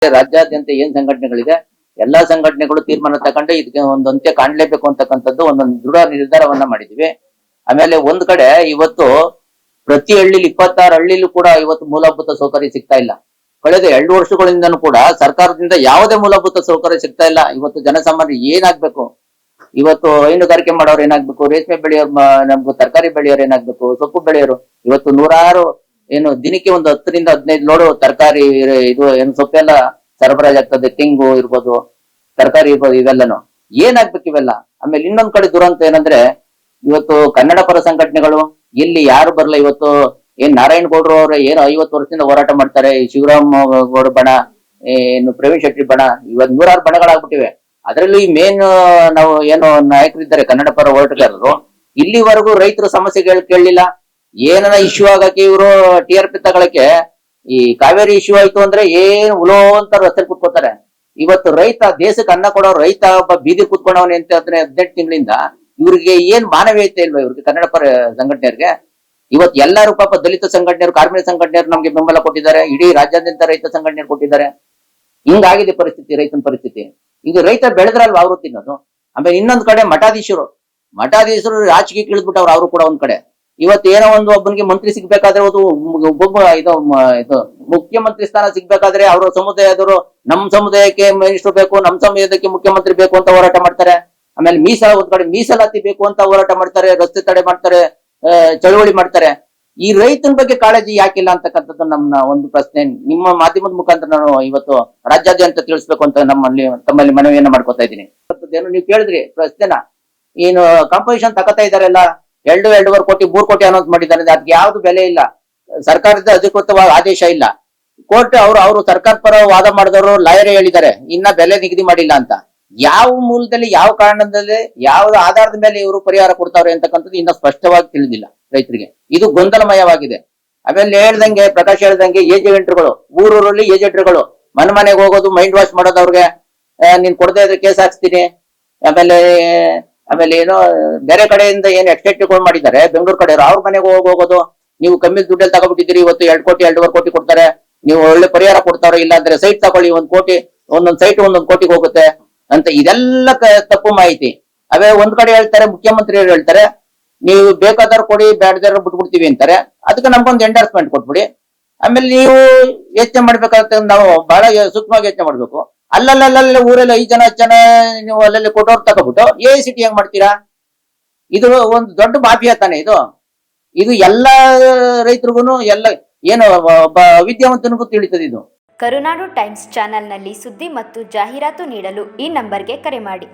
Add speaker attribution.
Speaker 1: ರಾಜ್ಯಾದ್ಯಂತ ಏನ್ ಸಂಘಟನೆಗಳಿದೆ ಎಲ್ಲಾ ಸಂಘಟನೆಗಳು ತೀರ್ಮಾನ ತಗೊಂಡು ಇದಕ್ಕೆ ಒಂದು ಅಂತ್ಯ ಕಾಣಲೇಬೇಕು ಅಂತಕ್ಕಂಥದ್ದು ಒಂದೊಂದು ದೃಢ ನಿರ್ಧಾರವನ್ನ ಮಾಡಿದ್ವಿ. ಆಮೇಲೆ ಒಂದ್ ಕಡೆ ಇವತ್ತು ಪ್ರತಿ ಹಳ್ಳಿಲಿ 26 ಹಳ್ಳಿಲೂ ಕೂಡ ಇವತ್ತು ಮೂಲಭೂತ ಸೌಕರ್ಯ ಸಿಗ್ತಾ ಇಲ್ಲ. ಕಳೆದ 2 ವರ್ಷಗಳಿಂದನೂ ಕೂಡ ಸರ್ಕಾರದಿಂದ ಯಾವುದೇ ಮೂಲಭೂತ ಸೌಕರ್ಯ ಸಿಗ್ತಾ ಇಲ್ಲ. ಇವತ್ತು ಜನಸಾಮಾನ್ಯ ಏನಾಗ್ಬೇಕು, ಇವತ್ತು ಹೈನುಗಾರಿಕೆ ಮಾಡೋರು ಏನಾಗ್ಬೇಕು, ರೇಷ್ಮೆ ಬೆಳೆಯೋರು, ನಮ್ಗೆ ತರಕಾರಿ ಬೆಳೆಯೋರು ಏನಾಗ್ಬೇಕು, ಸೊಪ್ಪು ಬೆಳೆಯೋರು ಇವತ್ತು ನೂರಾರು ಏನು ದಿನಕ್ಕೆ ಒಂದು 10 ರಿಂದ 15 ಲೋಡು ತರಕಾರಿ ಇದು ಏನು ಸೊಪ್ಪೆಲ್ಲ ಸರಬರಾಜಾಗ್ತದೆ. ತೆಂಗು ಇರ್ಬೋದು, ತರಕಾರಿ ಇರ್ಬೋದು, ಇವೆಲ್ಲನು ಏನಾಗ್ಬೇಕು ಇವೆಲ್ಲ. ಆಮೇಲೆ ಇನ್ನೊಂದ್ ಕಡೆ ದುರಂತ ಏನಂದ್ರೆ ಇವತ್ತು ಕನ್ನಡ ಪರ ಸಂಘಟನೆಗಳು ಎಲ್ಲಿ ಯಾರು ಬರಲ್ಲ. ಇವತ್ತು ಏನ್ ನಾರಾಯಣ ಗೌಡ್ರು ಅವ್ರ ಏನು 50 ವರ್ಷದಿಂದ ಹೋರಾಟ ಮಾಡ್ತಾರೆ, ಶಿವರಾಮ್ ಗೌಡ ಬಣ, ಏನು ಪ್ರವೀಣ್ ಶೆಟ್ಟಿ ಬಣ, ಇವತ್ತು 106 ಬಣಗಳಾಗ್ಬಿಟ್ಟಿವೆ. ಅದರಲ್ಲೂ ಈ ಮೇನ್ ನಾವು ಏನು ನಾಯಕರಿದ್ದಾರೆ ಕನ್ನಡ ಪರ ಹೋರಾಟಗಾರರು, ಇಲ್ಲಿವರೆಗೂ ರೈತರ ಸಮಸ್ಯೆಗಳು ಕೇಳಲಿಲ್ಲ. ಏನನ ಇಶ್ಯೂ ಆಗಕ್ಕೆ ಇವರು TRP ತಗೊಳಕ್ಕೆ ಈ ಕಾವೇರಿ ಇಶ್ಯೂ ಆಯ್ತು ಅಂದ್ರೆ ಏನ್ ಉಲೋ ಅಂತ ರಸ್ತೆ ಕುತ್ಕೋತಾರೆ. ಇವತ್ತು ರೈತ, ದೇಶಕ್ಕೆ ಅನ್ನ ಕೊಡೋ ರೈತ ಒಬ್ಬ ಬೀದಿ ಕುತ್ಕೊಂಡವನೇ ಅಂತ 18 ತಿಂಗಳಿಂದ ಇವ್ರಿಗೆ ಏನ್ ಮಾನವೀಯತೆ ಇಲ್ವಾ ಇವ್ರಿಗೆ ಕನ್ನಡ ಪರ ಸಂಘಟನೆಯವ್ರಿಗೆ? ಇವತ್ತು ಎಲ್ಲರೂ ಪಾಪ ದಲಿತ ಸಂಘಟನೆಯರು, ಕಾರ್ಮಿಕ ಸಂಘಟನೆಯರು ನಮ್ಗೆ ಬೆಂಬಲ ಕೊಟ್ಟಿದ್ದಾರೆ, ಇಡೀ ರಾಜ್ಯಾದ್ಯಂತ ರೈತ ಸಂಘಟನೆಯರು ಕೊಟ್ಟಿದ್ದಾರೆ. ಹಿಂಗಾಗಿದೆ ಪರಿಸ್ಥಿತಿ, ರೈತನ ಪರಿಸ್ಥಿತಿ. ಈಗ ರೈತ ಬೆಳೆದ್ರಲ್ವಾ ಅವರು ತಿನ್ನೋದು. ಆಮೇಲೆ ಇನ್ನೊಂದ್ ಕಡೆ ಮಠಾಧೀಶರು ರಾಜಕೀಯ ಇಳಿದ್ಬಿಟ್ಟವ್ರು. ಅವರು ಕೂಡ ಒಂದ್ ಕಡೆ ಇವತ್ತು ಏನೋ ಒಂದು ಒಬ್ಬನಿಗೆ ಮಂತ್ರಿ ಸಿಗ್ಬೇಕಾದ್ರೆ ಒಬ್ಬ ಇದು ಮುಖ್ಯಮಂತ್ರಿ ಸ್ಥಾನ ಸಿಗ್ಬೇಕಾದ್ರೆ ಅವರು ಸಮುದಾಯದವರು ನಮ್ ಸಮುದಾಯಕ್ಕೆ ಮಿನಿಸ್ಟರ್ ಬೇಕು, ನಮ್ ಸಮುದಾಯಕ್ಕೆ ಮುಖ್ಯಮಂತ್ರಿ ಬೇಕು ಅಂತ ಹೋರಾಟ ಮಾಡ್ತಾರೆ. ಆಮೇಲೆ ಒಂದ್ ಕಡೆ ಮೀಸಲಾತಿ ಬೇಕು ಅಂತ ಹೋರಾಟ ಮಾಡ್ತಾರೆ, ರಸ್ತೆ ತಡೆ ಮಾಡ್ತಾರೆ, ಚಳವಳಿ ಮಾಡ್ತಾರೆ. ಈ ರೈತನ ಬಗ್ಗೆ ಕಾಳಜಿ ಯಾಕಿಲ್ಲ ಅಂತಕ್ಕಂಥದ್ದು ನಮ್ಮ ಒಂದು ಪ್ರಶ್ನೆ. ನಿಮ್ಮ ಮಾಧ್ಯಮದ ಮುಖಾಂತರ ನಾನು ಇವತ್ತು ರಾಜ್ಯಾದ್ಯಂತ ತಿಳಿಸ್ಬೇಕು ಅಂತ ತಮ್ಮಲ್ಲಿ ಮನವಿಯನ್ನ ಮಾಡ್ಕೊತಾ ಇದ್ದೀನಿ. ನೀವು ಕೇಳಿದ್ರಿ ಪ್ರಶ್ನೆನ, ಏನು ಕಾಂಪೋಸಿಷನ್ ತಗೋತಾ ಇದಾರೆಲ್ಲ 2.5 ಕೋಟಿ 3 ಕೋಟಿ ಅನೌನ್ಸ್ ಮಾಡಿದ್ದಾರೆ. ಅದಕ್ಕೆ ಯಾವ್ದು ಬೆಲೆ ಇಲ್ಲ, ಸರ್ಕಾರದ ಅಧಿಕೃತವಾದ ಆದೇಶ ಇಲ್ಲ. ಕೋರ್ಟ್ ಅವರು ಸರ್ಕಾರ ಪರ ವಾದ ಮಾಡಿದವರು ಲಾಯರೇ ಹೇಳಿದ್ದಾರೆ ಇನ್ನ ಬೆಲೆ ನಿಗದಿ ಮಾಡಿಲ್ಲ ಅಂತ. ಯಾವ ಮೂಲದಲ್ಲಿ, ಯಾವ ಕಾರಣದಲ್ಲಿ, ಯಾವ ಆಧಾರದ ಮೇಲೆ ಇವರು ಪರಿಹಾರ ಕೊಡ್ತಾವ್ರೆ ಅಂತಕ್ಕಂಥದ್ದು ಇನ್ನ ಸ್ಪಷ್ಟವಾಗಿ ತಿಳಿದಿಲ್ಲ ರೈತರಿಗೆ. ಇದು ಗೊಂದಲಮಯವಾಗಿದೆ. ಆಮೇಲೆ ಪ್ರಕಾಶ್ ಹೇಳ್ದಂಗೆ ಏಜೆಂಟ್ರುಗಳು, ಊರೂರಲ್ಲಿ ಏಜೆಂಟ್ರುಗಳು ಮನೆಗೆ ಹೋಗೋದು, ಮೈಂಡ್ ವಾಶ್ ಮಾಡೋದು, ಅವ್ರಿಗೆ ನೀನ್ ಕೊಡದೇ ಇದ್ರೆ ಕೇಸ್ ಹಾಕ್ಸ್ತೀನಿ. ಆಮೇಲೆ ಏನೋ ಬೇರೆ ಕಡೆಯಿಂದ ಏನು ಎಕ್ಸ್ಟೆಕ್ಟಿವ್ ಮಾಡಿದ್ದಾರೆ ಬೆಂಗಳೂರು ಕಡೆ, ಅವ್ರ ಮನೆಗೆ ಹೋಗೋದು, ನೀವು ಕಮ್ಮಿ ದುಡ್ಡಲ್ಲಿ ತಗೊಬಿಟ್ಟಿದ್ದೀರಿ, ಇವತ್ತು 2 ಕೋಟಿ 2.5 ಕೋಟಿ ಕೊಡ್ತಾರೆ, ನೀವು ಒಳ್ಳೆ ಪರಿಹಾರ ಕೊಡ್ತಾರೋ, ಇಲ್ಲ ಅಂದ್ರೆ ಸೈಟ್ ತಗೊಳ್ಳಿ, 1 ಕೋಟಿ, ಒಂದೊಂದ್ ಸೈಟ್ 1 ಕೋಟಿಗೆ ಹೋಗುತ್ತೆ ಅಂತ. ಇದೆಲ್ಲ ತಪ್ಪು ಮಾಹಿತಿ. ಒಂದ್ ಕಡೆ ಹೇಳ್ತಾರೆ, ಮುಖ್ಯಮಂತ್ರಿಯವರು ಹೇಳ್ತಾರೆ ನೀವು ಬೇಕಾದವ್ರು ಕೊಡಿ, ಬೇಡದಾರ ಬಿಟ್ಬಿಡ್ತೀವಿ ಅಂತಾರೆ. ಅದಕ್ಕೆ ನಮ್ಗೊಂದು ಎಂಡರ್ಸ್ಮೆಂಟ್ ಕೊಟ್ಬಿಡಿ. ಆಮೇಲೆ ನೀವು ಯೋಚನೆ ಮಾಡ್ಬೇಕಾಗುತ್ತೆ, ನಾವು ಬಹಳ ಸೂಕ್ಷ್ಮವಾಗಿ ಯೋಚನೆ ಮಾಡ್ಬೇಕು. ಅಲ್ಲಲ್ಲ ಊರಲ್ಲಿ 5 ಜನ ನೀವು ಅಲ್ಲಲ್ಲಿ ಕೊಟ್ಟವ್ರು ತಗೋಬಿಟ್ಟು AICT ಹೆಂಗ್ ಮಾಡ್ತೀರಾ? ಇದು ಒಂದು ದೊಡ್ಡ ಮಾಫಿಯಾ ತಾನೆ ಇದು ಎಲ್ಲಾ ರೈತರಿಗೂ, ಎಲ್ಲ ಏನು ಒಬ್ಬ ವಿದ್ಯಾವಂತನಿಗೂ ತಿಳಿತದೆ ಇದು.
Speaker 2: ಕರುನಾಡು ಟೈಮ್ಸ್ ಚಾನೆಲ್ನಲ್ಲಿ ಸುದ್ದಿ ಮತ್ತು ಜಾಹೀರಾತು ನೀಡಲು ಈ ನಂಬರ್ಗೆ ಕರೆ ಮಾಡಿ.